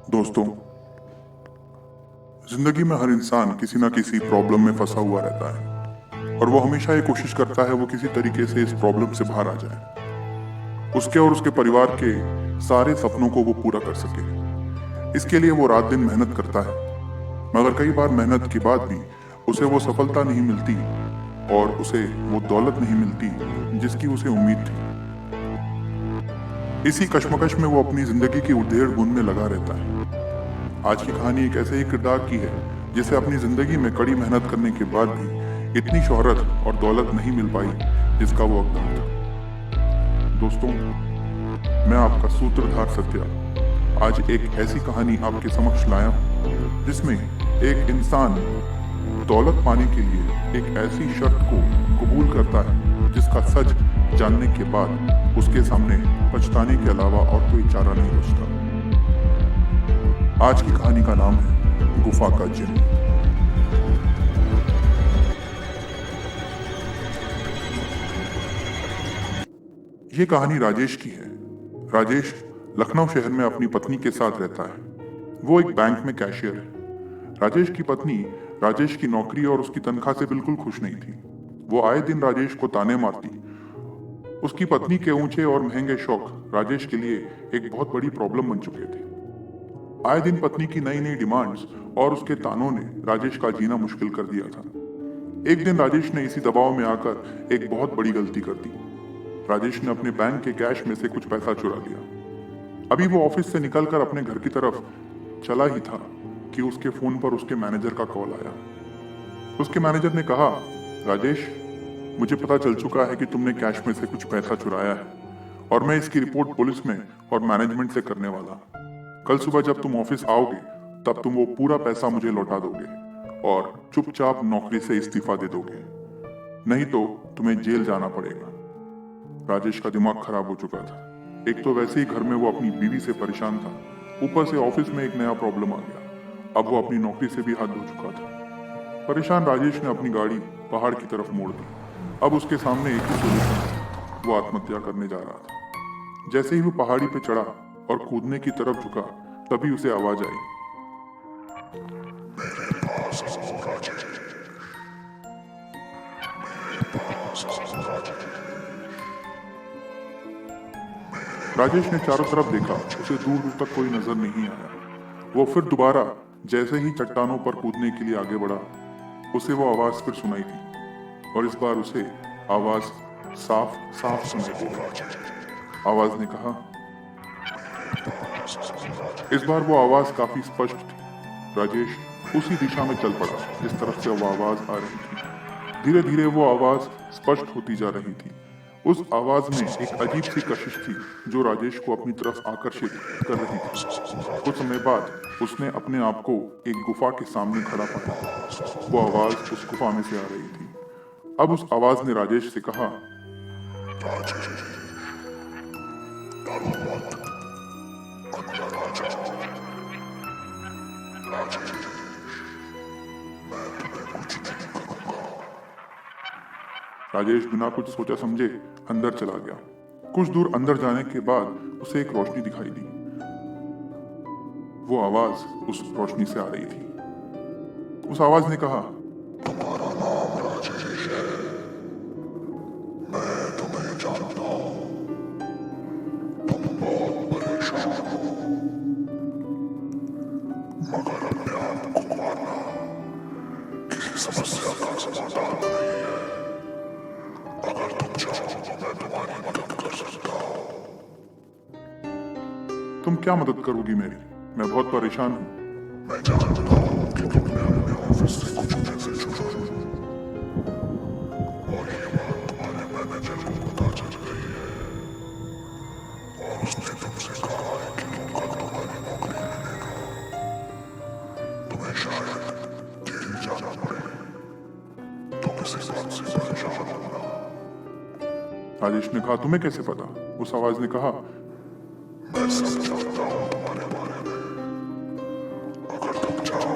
दोस्तों, जिंदगी में हर इंसान किसी ना किसी प्रॉब्लम में फंसा हुआ रहता है और वो हमेशा ये कोशिश करता है वो किसी तरीके से इस प्रॉब्लम से बाहर आ जाए, उसके और उसके परिवार के सारे सपनों को वो पूरा कर सके। इसके लिए वो रात दिन मेहनत करता है, मगर कई बार मेहनत के बाद भी उसे वो सफलता नहीं मिलती और उसे वो दौलत नहीं मिलती जिसकी उसे उम्मीद थी। इसी कश्मकश में वो अपनी जिंदगी की उधेड़ बुन में लगा रहता है। आज की कहानी एक ऐसे ही किरदार की है जिसे अपनी जिंदगी में कड़ी मेहनत करने के बाद भी इतनी शोहरत और दौलत नहीं मिल पाई जिसका वो हकदार था। दोस्तों, मैं आपका सूत्रधार सत्या आज एक ऐसी कहानी आपके समक्ष लाया हूँ जिसमें एक इंसान दौलत पाने के लिए एक ऐसी शर्त को कबूल करता है जिसका सच जानने के बाद उसके सामने पछताने के अलावा और कोई चारा नहीं बचता। आज की कहानी का नाम है गुफा का जिन। ये कहानी राजेश की है। राजेश लखनऊ शहर में अपनी पत्नी के साथ रहता है। वो एक बैंक में कैशियर है। राजेश की पत्नी राजेश की नौकरी और उसकी तनख्वाह से बिल्कुल खुश नहीं थी। वो आए दिन राजेश को ताने मारती। उसकी पत्नी के ऊंचे और महंगे शौक राजेश के लिए एक बहुत बड़ी प्रॉब्लम बन चुके थे। आए दिन पत्नी की नई नई डिमांड्स और उसके तानों ने राजेश का जीना मुश्किल कर दिया था। एक दिन राजेश ने इसी दबाव में आकर एक बहुत बड़ी गलती कर दी। राजेश ने अपने बैंक के कैश में से कुछ पैसा चुरा लिया। अभी वो ऑफिस से निकलकर अपने घर की तरफ चला ही था कि उसके फोन पर उसके मैनेजर का कॉल आया। उसके मैनेजर ने कहा, राजेश, मुझे पता चल चुका है कि तुमने कैश में से कुछ पैसा चुराया है और मैं इसकी रिपोर्ट पुलिस में और मैनेजमेंट से करने वाला। कल सुबह जब तुम ऑफिस आओगे तब तुम वो पूरा पैसा मुझे लौटा दोगे और चुपचाप नौकरी से इस्तीफा दे दोगे, नहीं तो तुम्हें जेल जाना पड़ेगा। राजेश का दिमाग खराब हो चुका था। एक तो वैसे ही घर में वो अपनी बीवी से परेशान था, ऊपर से ऑफिस में एक नया प्रॉब्लम आ गया। अब वो अपनी नौकरी से भी हद हो चुका था। परेशान राजेश ने अपनी गाड़ी पहाड़ की तरफ मोड़ दी। अब उसके सामने एक ही सोल्यूशन था, वो आत्महत्या करने जा रहा था। जैसे ही वो पहाड़ी पे चढ़ा और कूदने की तरफ झुका, तभी उसे आवाज आई, मेरे पास आओ राजेश, मेरे पास आओ राजेश। राजेश ने चारों तरफ देखा, उसे दूर दूर तक कोई नजर नहीं आया। वो फिर दोबारा जैसे ही चट्टानों पर कूदने के लिए आगे बढ़ा, उसे वो आवाज फिर सुनाई दी और इस बार उसे आवाज साफ साफ सुनाई दी। आवाज ने कहा, इस बार वो आवाज काफी स्पष्ट थी। राजेश उसी दिशा में चल पड़ा जिस तरफ से वो आवाज आ रही थी। धीरे धीरे वो आवाज स्पष्ट होती जा रही थी। उस आवाज में एक अजीब सी कशिश थी जो राजेश को अपनी तरफ आकर्षित कर रही थी। कुछ समय बाद उसने अपने आप को एक गुफा के सामने खड़ा पाया। वो आवाज उस गुफा में से आ रही थी। अब उस आवाज ने राजेश से कहा, राजेश, डरो मत, अंदर आ जाओ। राजेश, मैं तुम्हें कुछ नहीं करूंगा। राजेश बिना कुछ सोचा समझे अंदर चला गया। कुछ दूर अंदर जाने के बाद उसे एक रोशनी दिखाई दी। वो आवाज उस रोशनी से आ रही थी। उस आवाज ने कहा, तुम्हारा नाम राजेश है, मैं तुम्हें जानता हूँ। तुम बहुत परेशान हो, मगर अपने आप को मारना किसी समस्या का समाधान नहीं है। अगर तुम चाहो तो मैं तुम्हारी मदद कर सकता हूँ। तुम क्या मदद करोगी मेरी? मैं बहुत परेशान हूँ। मैं जानता हूँ कि तुमने अपने ऑफिस से कुछ पैसे चुराए और ये बात तुम्हारे मैनेजर को पता चल गई है और उसने तुमसे कहा है कि तुम कल तुम्हारी नौकरी ले लेगा। तुम्हें शायद जेल जाना पड़े। तुम इस बात से परेशान हो ना। राजेश ने कहा, तुम्हें कैसे पता? उस आवाज ने कहा, मैं सब जानता हूँ तुम्हारे बारे में। अगर तुम चाहो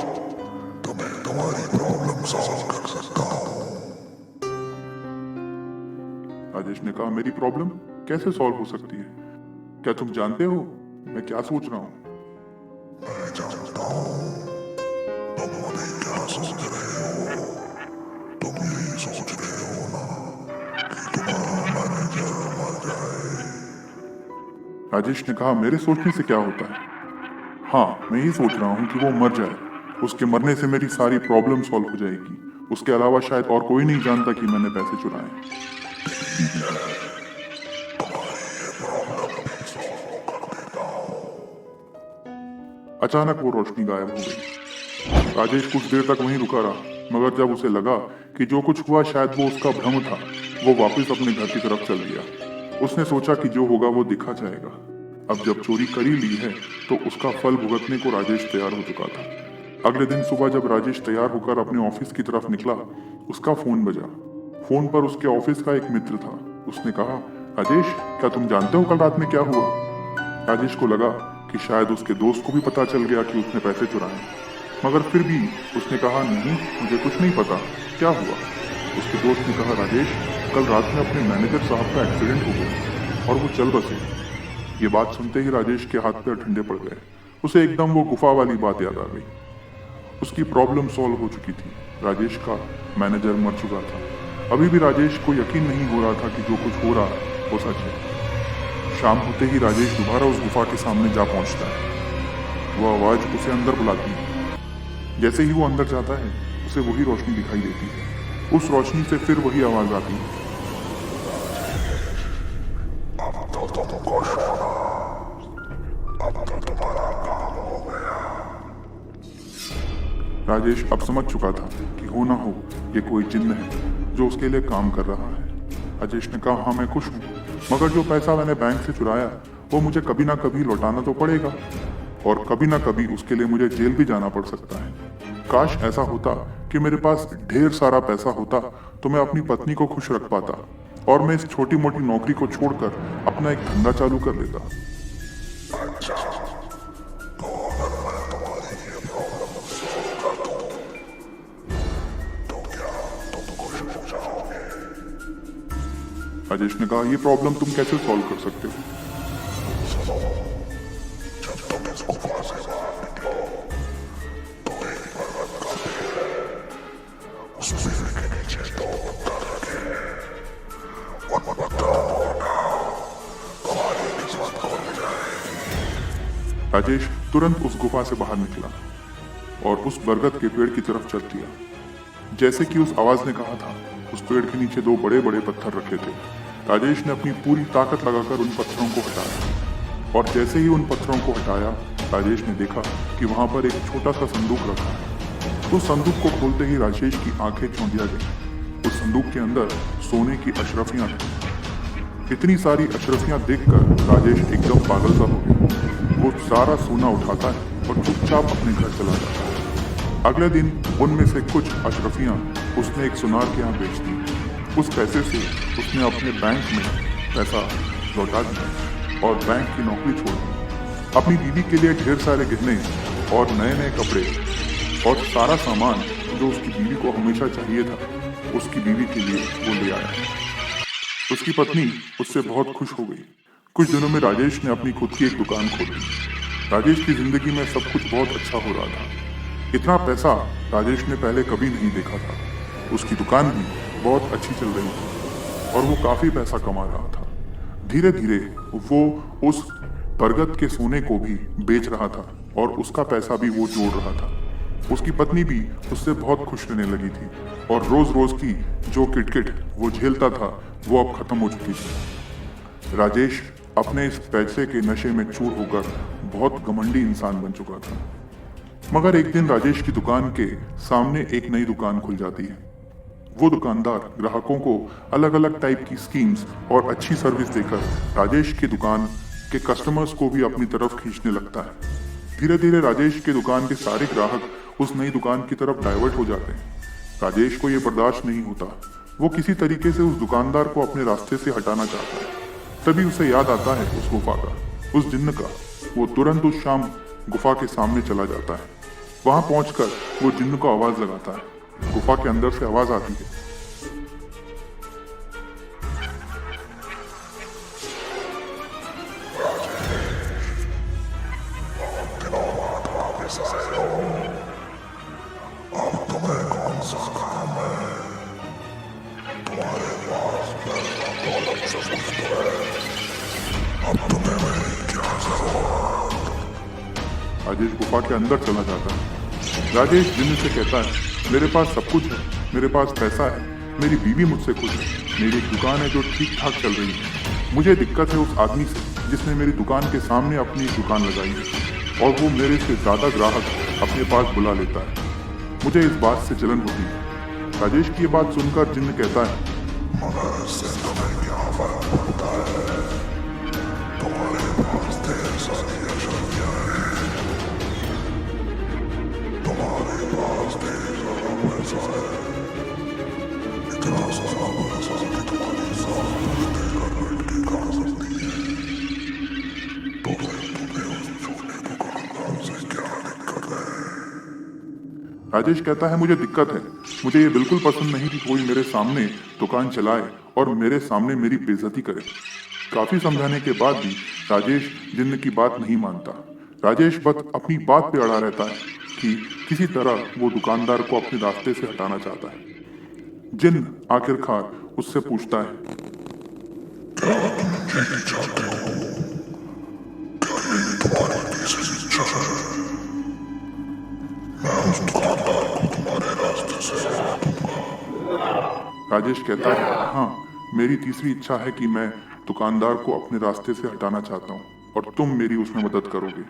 तो मैं तुम्हारी प्रॉब्लम सॉल्व कर सकता हूँ। राजेश ने कहा, मेरी प्रॉब्लम कैसे सॉल्व हो सकती है? क्या तुम जानते हो मैं क्या सोच रहा हूँ? मैं जानता हूँ तुम अभी क्या सोच रहे हो। तुम यही सोच रहे हो ना कि तुम्हारा मैनेजर मर जाए। राजेश ने कहा, मेरे सोचने से क्या होता है? हाँ, मैं ये सोच रहा हूँ कि वो मर जाए। उसके मरने से मेरी सारी प्रॉब्लम सॉल्व हो जाएगी। उसके अलावा शायद और कोई नहीं जानता कि मैंने पैसे चुराए। अचानक वो रोशनी गायब हो गई। राजेश कुछ देर तक वहीं रुका रहा, मगर जब उसे लगा कि जो कुछ हुआ शायद वो उसका भ्रम था, वो वापस अपने घर की तरफ चल दिया। उसने सोचा कि जो होगा वो दिखा जाएगा। अब जब चोरी कर ही ली है तो उसका फल भुगतने को राजेश तैयार हो चुका था। अगले दिन सुबह जब राजेश तैयार होकर अपने ऑफिस की तरफ निकला, उसका फोन बजा। फोन पर उसके ऑफिस का एक मित्र था। उसने कहा, राजेश, क्या तुम जानते हो कल रात में क्या हुआ? राजेश को लगा कि शायद उसके दोस्त को भी पता चल गया कि उसने पैसे चुराए, मगर फिर भी उसने कहा, नहीं, मुझे कुछ नहीं पता, क्या हुआ? उसके दोस्त ने कहा, राजेश, कल रात में अपने मैनेजर साहब का एक्सीडेंट हो गया और वो चल बसे। ये बात सुनते ही राजेश के हाथ पैर ठंडे पड़ गए। उसे एकदम वो गुफा वाली बात याद आ गई। उसकी प्रॉब्लम सॉल्व हो चुकी थी। राजेश का मैनेजर मर चुका था। अभी भी राजेश को यकीन नहीं हो रहा था कि जो कुछ हो रहा है वो सच है। शाम होते ही राजेश दोबारा उस गुफा के सामने जा पहुंचता है। वो आवाज उसे अंदर बुलाती है। जैसे ही वो अंदर जाता है, उसे वही रोशनी दिखाई देती है। उस रोशनी से फिर वही आवाज आती है। अब तो तुमको सोना, अब तो तुम्हारा काम हो गया। राजेश अब समझ चुका था कि हो ना हो ये कोई जिन्न है जो उसके लिए काम कर रहा है। राजेश ने कहा, हाँ, मैं खुश हूँ, मगर जो पैसा मैंने बैंक से चुराया वो मुझे कभी ना कभी लौटाना तो पड़ेगा, और कभी ना कभी उसके लिए मुझे जेल भी जाना पड़ सकता है। काश ऐसा होता कि मेरे पास ढेर सारा पैसा होता तो मैं अपनी पत्नी को खुश रख पाता और मैं इस छोटी मोटी नौकरी को छोड़कर अपना एक धंधा चालू कर लेता। अच्छा, तो अगर मैं तुम्हारी ये प्रॉब्लम सॉल्व कर दूं, तो क्या तुम खुश हो जाओगे? राजेश ने कहा, ये प्रॉब्लम तुम कैसे सॉल्व कर सकते हो? सुनो, जब तुम इस गुफा से बाहर निकलो तो एक पर्वत का पेड़ है। उस पेड़ के नीचे दो पत्थर रखे हैं। उन पत्थरों को उठाओ, तुम्हारी किस्मत खुल जाए। राजेश तुरंत उस गुफा से बाहर निकला और उस बरगद के पेड़ की तरफ चल दिया। जैसे कि उस आवाज ने कहा था, उस पेड़ के नीचे दो बड़े बड़े पत्थर रखे थे। राजेश ने अपनी पूरी ताकत लगाकर उन पत्थरों को हटाया, और जैसे ही उन पत्थरों को हटाया, राजेश ने देखा कि वहां पर एक छोटा सा संदूक रखा है। उस संदूक को खोलते ही राजेश की आंखें चौंधिया गई। उस संदूक के अंदर सोने की अशरफियां थी। इतनी सारी अशरफियां देखकर राजेश एकदम पागल सा हो गया। वो सारा सोना उठाता है और चुपचाप अपने घर चला जाता है। अगले दिन उनमें से कुछ अशरफियां उसने एक सुनार के यहाँ बेच दी। उस पैसे से उसने अपने बैंक में पैसा लौटा दिया और बैंक की नौकरी छोड़ दी। अपनी बीवी के लिए ढेर सारे गहने और नए नए कपड़े और सारा सामान जो उसकी बीवी को हमेशा चाहिए था, उसकी बीवी के लिए वो ले आया। उसकी पत्नी उससे बहुत खुश हो गई। कुछ दिनों में राजेश ने अपनी खुद की एक दुकान खोली। राजेश की जिंदगी में सब कुछ बहुत अच्छा हो रहा था। इतना पैसा राजेश ने पहले कभी नहीं देखा था। उसकी दुकान भी बहुत अच्छी चल रही थी और वो काफी पैसा कमा रहा था। धीरे धीरे वो उस बरगद के सोने को भी बेच रहा था और उसका पैसा भी वो जोड़ रहा था। उसकी पत्नी भी उससे बहुत खुश रहने लगी थी और रोज रोज की जो किटकिट वो झेलता था वो अब खत्म हो चुकी थी। राजेश अपने इस पैसे के नशे में चूर होकर बहुत घमंडी इंसान बन चुका था। मगर एक दिन राजेश की दुकान के सामने एक नई दुकान खुल जाती है। वो दुकानदार ग्राहकों को अलग अलग टाइप की स्कीम्स और अच्छी सर्विस देकर राजेश की दुकान के कस्टमर्स को भी अपनी तरफ खींचने लगता है। धीरे धीरे राजेश की दुकान के सारे ग्राहक उस नई दुकान की तरफ डाइवर्ट हो जाते हैं। राजेश को यह बर्दाश्त नहीं होता। वो किसी तरीके से उस दुकानदार को अपने रास्ते से हटाना चाहता है। तभी उसे याद आता है उस गुफा का, उस जिन्न का। वो तुरंत उस शाम गुफा के सामने चला जाता है। वहां पहुंचकर वो जिन्न को आवाज लगाता है। गुफा के अंदर से आवाज आती है, दिनों बाद कैसा है? अब तुम्हें कौन सा काम है? तुम्हारे पास पैसा दौलत सब कुछ तो है, अब तुम्हें मेरी क्या जरूरत? राजेश गुफा के अंदर चला जाता है। राजेश जिन्न से कहता है, मेरे पास सब कुछ है, मेरे पास पैसा है, मेरी बीवी मुझसे खुश है, मेरी एक दुकान है जो ठीक ठाक चल रही है। मुझे दिक्कत है उस आदमी से जिसने मेरी दुकान के सामने अपनी एक दुकान लगाई है और वो मेरे से ज्यादा ग्राहक अपने पास बुला लेता है। मुझे इस बात से जलन होती है। राजेश की ये बात सुनकर जिन्न कहता है, मगर इससे तुम्हें क्या फर्क पड़ता है? तुम्हारे पास ढेर सारी अशर्तियां हैं, तुम्हारे पास ढेर सारा पैसा है, इतना सारा पैसा कि तुम्हारी साथ देकर लड़की खा सकती है। तो फिर तुम्हें उस छोटे दुकानदार से क्या दिक्कत है? राजेश कहता है, मुझे दिक्कत है, मुझे ये बिल्कुल पसंद नहीं कि कोई मेरे सामने दुकान चलाए और मेरे सामने मेरी बेइज्जती करे। काफी समझाने के बाद भी राजेश जिन्न की बात नहीं मानता। राजेश बस अपनी बात पे अड़ा रहता है कि किसी तरह वो दुकानदार को अपने रास्ते से हटाना चाहता है। जिन्न आखिरकार उससे पूछता है, क्या तुम जीतना चाहते हो? क्या ये तुम्हारी तीसरी इच्छा है? मैं उस दुकानदार को तुम्हारे रास्ते से हटा दूंगा। राजेश कहता है, हाँ, मेरी तीसरी इच्छा है कि मैं दुकानदार को अपने रास्ते से हटाना चाहता हूँ और तुम मेरी उसमें मदद करोगे।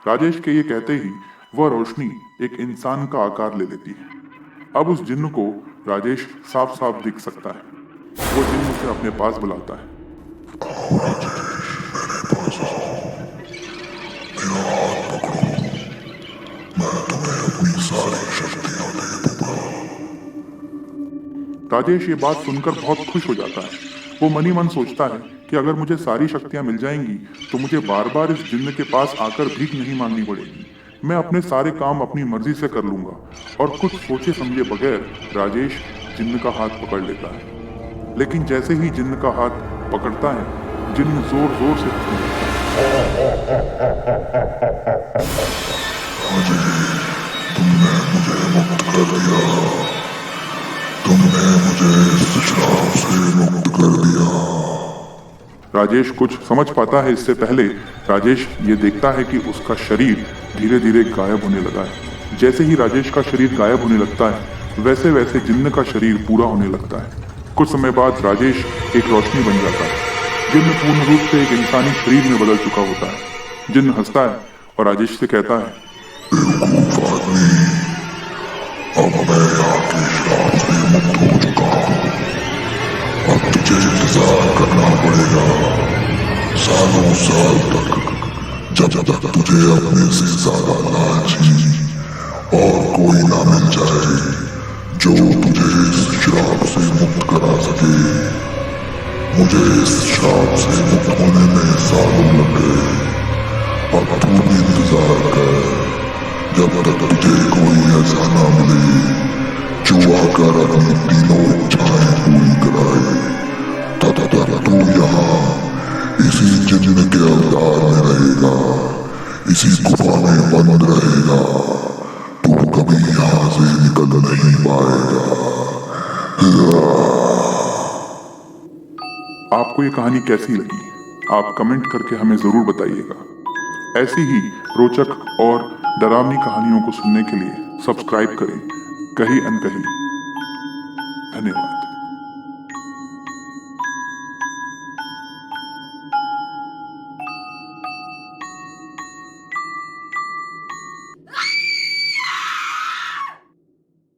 राजेश के ये कहते ही वह रोशनी एक इंसान का आकार ले लेती है। अब उस जिन्न को राजेश साफ साफ दिख सकता है। वो जिन्न उसे अपने पास बुलाता है। आओ राजेश, मेरे पास आओ, मेरा हाथ पकड़ो, मैं तुम्हें अपनी सारी शक्तियां दे दूंगा। राजेश ये बात सुनकर बहुत खुश हो जाता है। वो मन ही मन सोचता है कि अगर मुझे सारी शक्तियां मिल जाएंगी तो मुझे बार बार इस जिन्न के पास आकर भीख नहीं मांगनी पड़ेगी। मैं अपने सारे काम अपनी मर्जी से कर लूंगा। और कुछ सोचे समझे बगैर राजेश जिन्न का हाथ पकड़ लेता है। लेकिन जैसे ही जिन्न का हाथ पकड़ता है, जिन्न जोर जोर से हंसने लगता है। तुमने मुझे मुक्त कर दिया, तुमने मुझे इस श्राप से मुक्त कर दिया। राजेश कुछ समझ पाता है इससे पहले राजेश ये देखता है कि उसका शरीर धीरे धीरे गायब होने लगा है। जैसे ही राजेश का शरीर गायब होने लगता है, वैसे वैसे जिन्न का शरीर पूरा होने लगता है। कुछ समय बाद राजेश एक रोशनी बन जाता है। जिन्न पूर्ण रूप से एक इंसानी शरीर में बदल चुका होता है। जिन्न हंसता है और राजेश से कहता है, बेवकूफ आदमी, अब मैं आपके श्राप से मुक्त हो चुका हूँ। अब तुझे इंतजार करना पड़ेगा सालों साल तक, जब तक तुझे अपने से ज्यादा लालची और कोई ना मिल जाए जो तुझे इस श्राप से मुक्त करा सके। मुझे इस श्राप से मुक्त होने में सालों लग गए। अब तू भी इंतजार कर जब तक तुझे कोई ऐसा ना मिले जो आकर अपनी तीनों इच्छाएं पूरी कराए। तब तक तू यहाँ इसी जिन्न के अवतार में रहेगा, इसी गुफा में बंद रहेगा। तू कभी यहाँ से निकल नहीं पाएगा। आपको ये कहानी कैसी लगी? आप कमेंट करके हमें जरूर बताइएगा। ऐसी ही रोचक और डरावनी कहानियों को सुनने के लिए सब्सक्राइब करें कहीं अनकहीं। धन्यवाद।